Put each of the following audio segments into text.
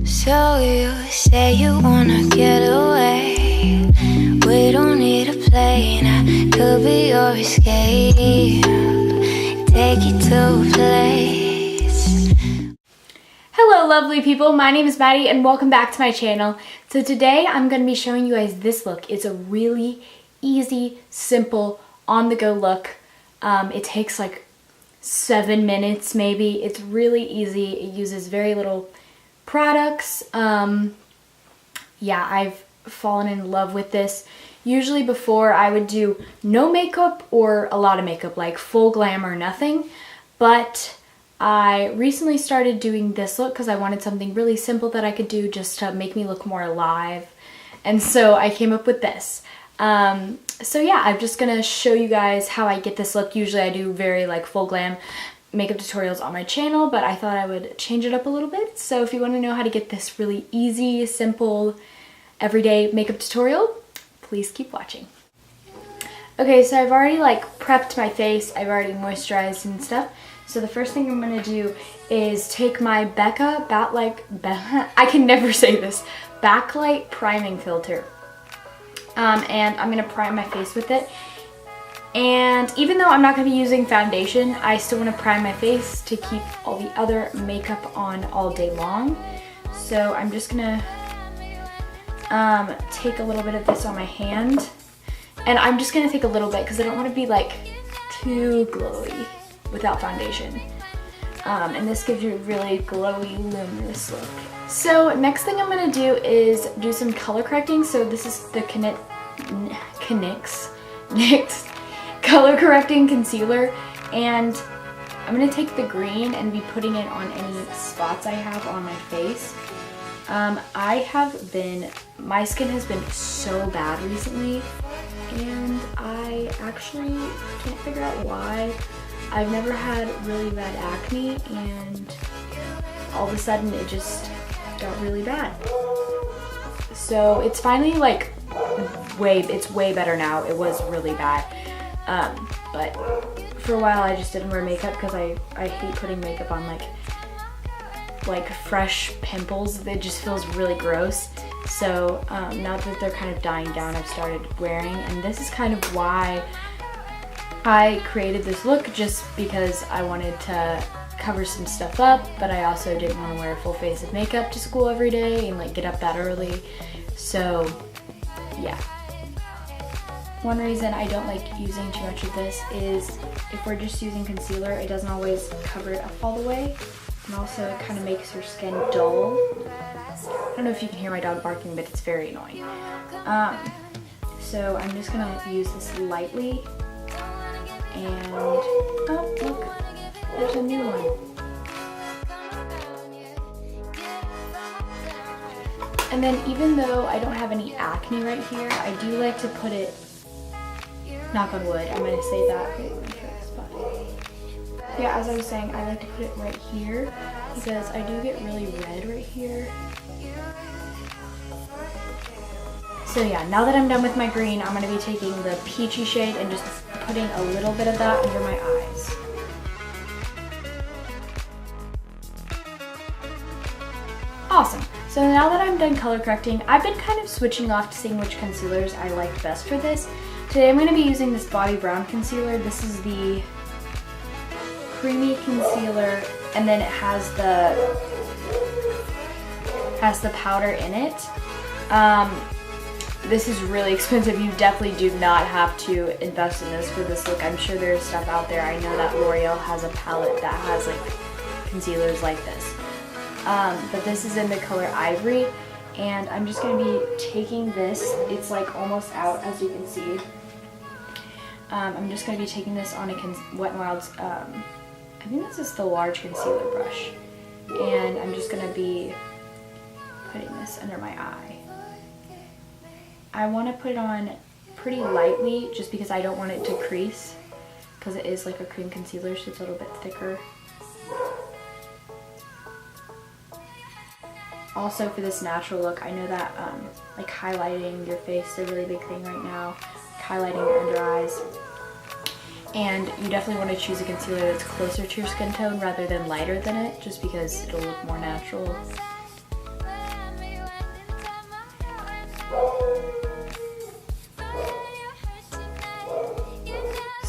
So you say you wanna get away. We don't need a plane, I could be your escape. Take you to a place. Hello lovely people, my name is Maddie and welcome back to my channel. So today I'm going to be showing you guys this look. It's a really easy, simple, on-the-go look. It takes like 7 minutes maybe. It's really easy. It uses very little products. Yeah, I've fallen in love with this. Usually before I would do no makeup or a lot of makeup, like full glam or nothing. But I recently started doing this look because I wanted something really simple that I could do just to make me look more alive. And so I came up with this. So yeah, I'm just gonna show you guys how I get this look. Usually I do very like full glam makeup tutorials on my channel, but I thought I would change it up a little bit. So if you want to know how to get this really easy, simple, everyday makeup tutorial, please keep watching. Okay, so I've already like prepped my face. I've already moisturized and stuff. So the first thing I'm gonna do is take my I can never say this, Backlight Priming Filter. And I'm gonna prime my face with it. And even though I'm not going to be using foundation, I still want to prime my face to keep all the other makeup on all day long. So I'm just going to take a little bit of this on my hand. And I'm just going to take a little bit because I don't want to be like too glowy without foundation. And this gives you a really glowy, luminous look. So next thing I'm going to do is do some color correcting. So this is the NYX color correcting concealer, and I'm going to take the green and be putting it on any spots I have on my face. My skin has been so bad recently, and I actually can't figure out why. I've never had really bad acne, and all of a sudden it just got really bad. So it's finally like it's way better now. It was really bad. But for a while I just didn't wear makeup because I hate putting makeup on like fresh pimples. It just feels really gross. So now that they're kind of dying down, I've started wearing, and this is kind of why I created this look, just because I wanted to cover some stuff up, but I also didn't want to wear a full face of makeup to school every day and like get up that early. So yeah. One reason I don't like using too much of this is if we're just using concealer, it doesn't always cover it up all the way. And also it kind of makes your skin dull. I don't know if you can hear my dog barking, but it's very annoying. So I'm just gonna use this lightly. And, oh look, there's a new one. And then even though I don't have any acne right here, I do like to put it, knock on wood, I'm going to say that. Okay, let me try this spot. Yeah, as I was saying, I like to put it right here because I do get really red right here. So yeah, now that I'm done with my green, I'm going to be taking the peachy shade and just putting a little bit of that under my eyes. Awesome. So now that I'm done color correcting, I've been kind of switching off to seeing which concealers I like best for this. Today I'm going to be using this Bobbi Brown concealer. This is the creamy concealer, and then it has the powder in it. This is really expensive. You definitely do not have to invest in this for this look. I'm sure there's stuff out there. I know that L'Oreal has a palette that has like concealers like this. But this is in the color Ivory, and I'm just going to be taking this. It's like almost out, as you can see. I'm just going to be taking this on a Wet n Wild's, I think this is the large concealer brush, and I'm just going to be putting this under my eye. I want to put it on pretty lightly just because I don't want it to crease, because it is like a cream concealer, so it's a little bit thicker. Also for this natural look, I know that like highlighting your face is a really big thing right now, highlighting your under eyes. And you definitely want to choose a concealer that's closer to your skin tone rather than lighter than it, just because it'll look more natural.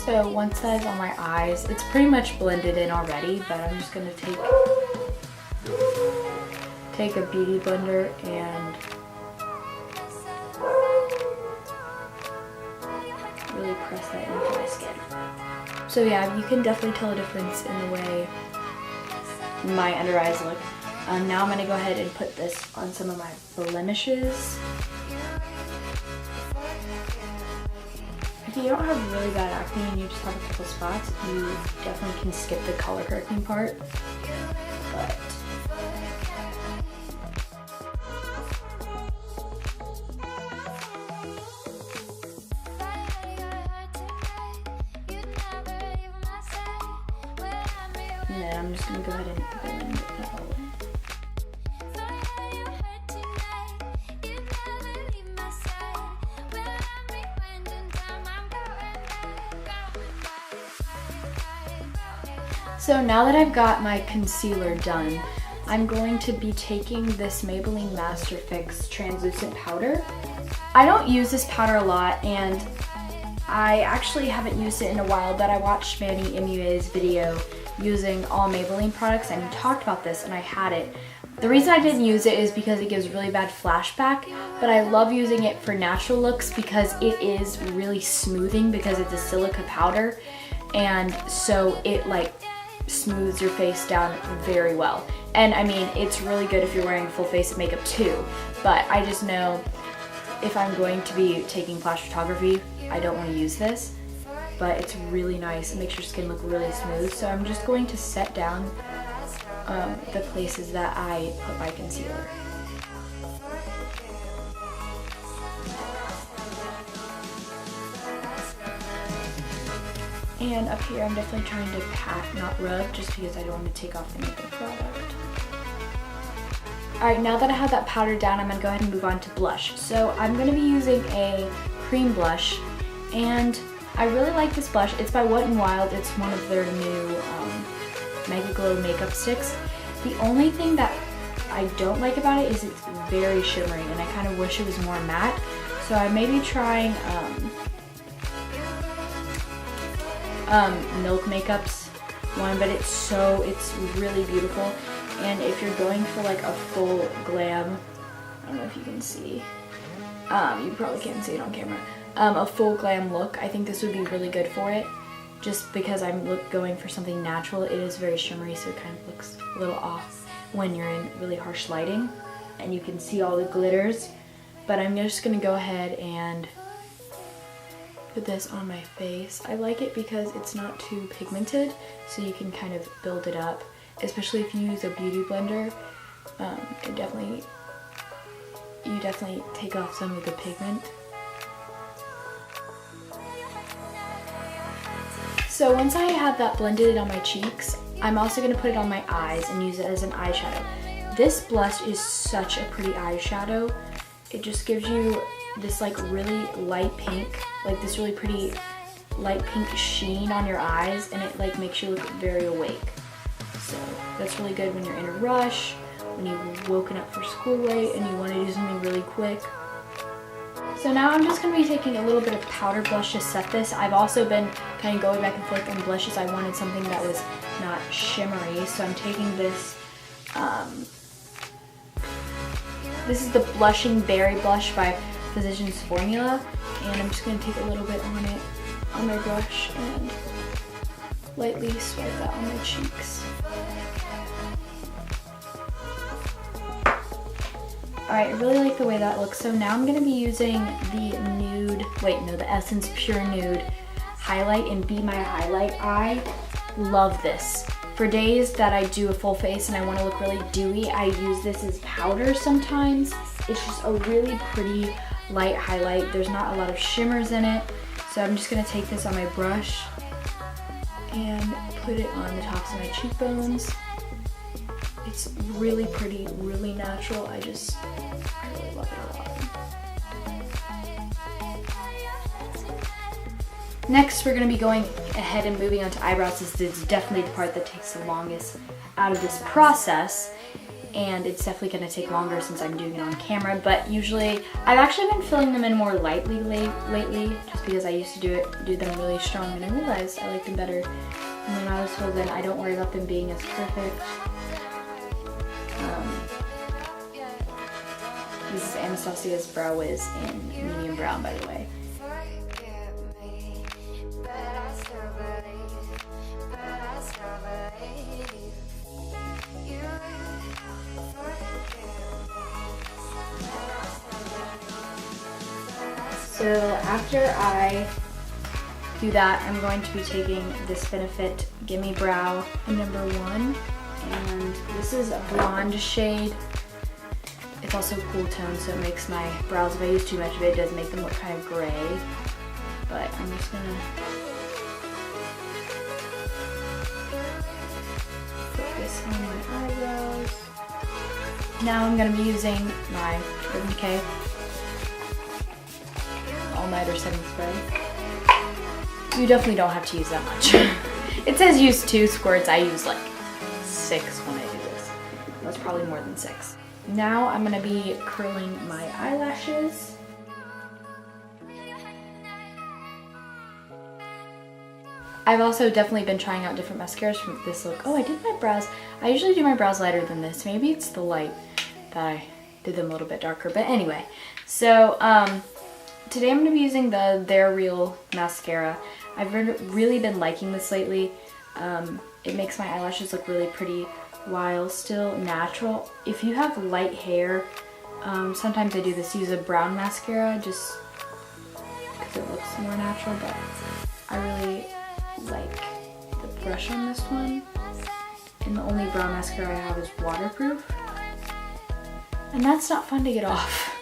So once that's on my eyes, it's pretty much blended in already, but I'm just gonna take a beauty blender and really press that into my skin. So yeah, you can definitely tell a difference in the way my under eyes look. Now I'm gonna go ahead and put this on some of my blemishes. If you don't have really bad acne and you just have a couple spots, you definitely can skip the color correcting part. But and then I'm just gonna go ahead and blend it all in. So now that I've got my concealer done, I'm going to be taking this Maybelline Master Fix translucent powder. I don't use this powder a lot, and I actually haven't used it in a while, but I watched Mattie MUA's video using all Maybelline products, and he talked about this, and I had it. The reason I didn't use it is because it gives really bad flashback, but I love using it for natural looks because it is really smoothing because it's a silica powder, and so it like smooths your face down very well. And I mean, it's really good if you're wearing full face of makeup too, but I just know if I'm going to be taking flash photography, I don't want to use this, but it's really nice. It makes your skin look really smooth. So I'm just going to set down the places that I put my concealer. And up here, I'm definitely trying to pat, not rub, just because I don't want to take off any of the product. Alright, now that I have that powder down, I'm going to go ahead and move on to blush. So I'm going to be using a cream blush, and I really like this blush. It's by Wet n Wild. It's one of their new Mega Glow makeup sticks. The only thing that I don't like about it is it's very shimmery, and I kind of wish it was more matte. So I may be trying Milk Makeup's one, but it's really beautiful. And if you're going for like a full glam, I don't know if you can see, you probably can't see it on camera, a full glam look, I think this would be really good for it. Just because I'm going for something natural, it is very shimmery, so it kind of looks a little off when you're in really harsh lighting and you can see all the glitters. But I'm just gonna go ahead and put this on my face. I like it because it's not too pigmented, so you can kind of build it up, especially if you use a beauty blender. You definitely take off some of the pigment. So once I have that blended on my cheeks, I'm also going to put it on my eyes and use it as an eyeshadow. This blush is such a pretty eyeshadow. It just gives you this like really light pink, like this really pretty light pink sheen on your eyes, and it like makes you look very awake. So that's really good when you're in a rush, when you've woken up for school late and you want to do something really quick. So now I'm just going to be taking a little bit of powder blush to set this. I've also been kind of going back and forth on blushes. I wanted something that was not shimmery, so I'm taking this. This is the Blushing Berry Blush by Physicians Formula, and I'm just going to take a little bit on it on my brush and lightly swipe that on my cheeks. Alright, I really like the way that looks. So now I'm going to be using the Essence Pure Nude highlight in Be My Highlight. I love this. For days that I do a full face and I want to look really dewy, I use this as powder sometimes. It's just a really pretty light highlight. There's not a lot of shimmers in it. So I'm just going to take this on my brush and put it on the tops of my cheekbones. It's really pretty, really natural. I really love it a lot. Next, we're going to be going ahead and moving on to eyebrows. This is definitely the part that takes the longest out of this process. and it's definitely gonna take longer since I'm doing it on camera, but usually I've actually been filling them in more lightly lately, just because I used to do them really strong, and I realized I like them better. And when I was told then I don't worry about them being as perfect. This is Anastasia's Brow Wiz in medium brown, by the way. So after I do that, I'm going to be taking this Benefit Gimme Brow number 1, and this is a blonde shade. It's also a cool tone, so it makes my brows, if I use too much of it, it does make them look kind of gray. But I'm just gonna put this on my eyebrows. Now I'm gonna be using my Urban Decay All-Nighter Setting Spray. You definitely don't have to use that much. It says use 2 squirts, I use like 6 when I do this. That's probably more than 6. Now I'm gonna be curling my eyelashes. I've also definitely been trying out different mascaras from this look. Oh, I did my brows. I usually do my brows lighter than this. Maybe it's the light that I did them a little bit darker. But anyway, so today I'm gonna be using the They're Real mascara. I've really been liking this lately. It makes my eyelashes look really pretty while still natural. If you have light hair, sometimes I do this, use a brown mascara just because it looks more natural, but I really like the brush on this one. And the only brown mascara I have is waterproof. And that's not fun to get off.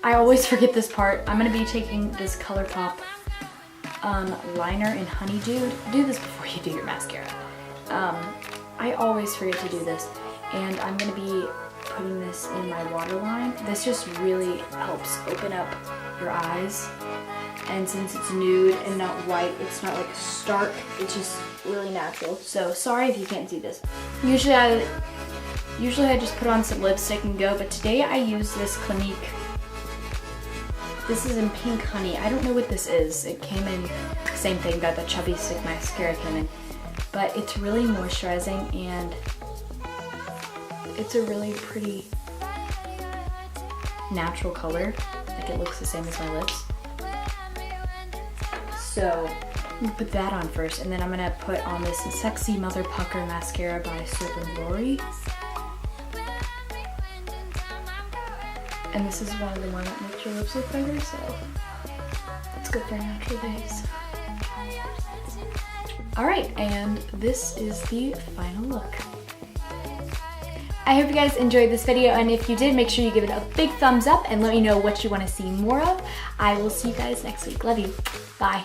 I always forget this part. I'm gonna be taking this ColourPop liner in Honeydew. Do this before you do your mascara. I always forget to do this, and I'm going to be putting this in my waterline. This just really helps open up your eyes, and since it's nude and not white, it's not like stark, it's just really natural. So sorry if you can't see this. Usually I just put on some lipstick and go, but today I use this Clinique. This is in Pink Honey. I don't know what this is. It came in the same thing that the Chubby Stick mascara came in. But it's really moisturizing, and it's a really pretty natural color. Like, it looks the same as my lips. So I'm gonna put that on first, and then I'm gonna put on this Sexy Mother Pucker mascara by Soap & Glory. And this is one of the ones that makes your lips look better, so it's good for natural days. Alright, and this is the final look. I hope you guys enjoyed this video, and if you did, make sure you give it a big thumbs up and let me know what you want to see more of. I will see you guys next week. Love you. Bye.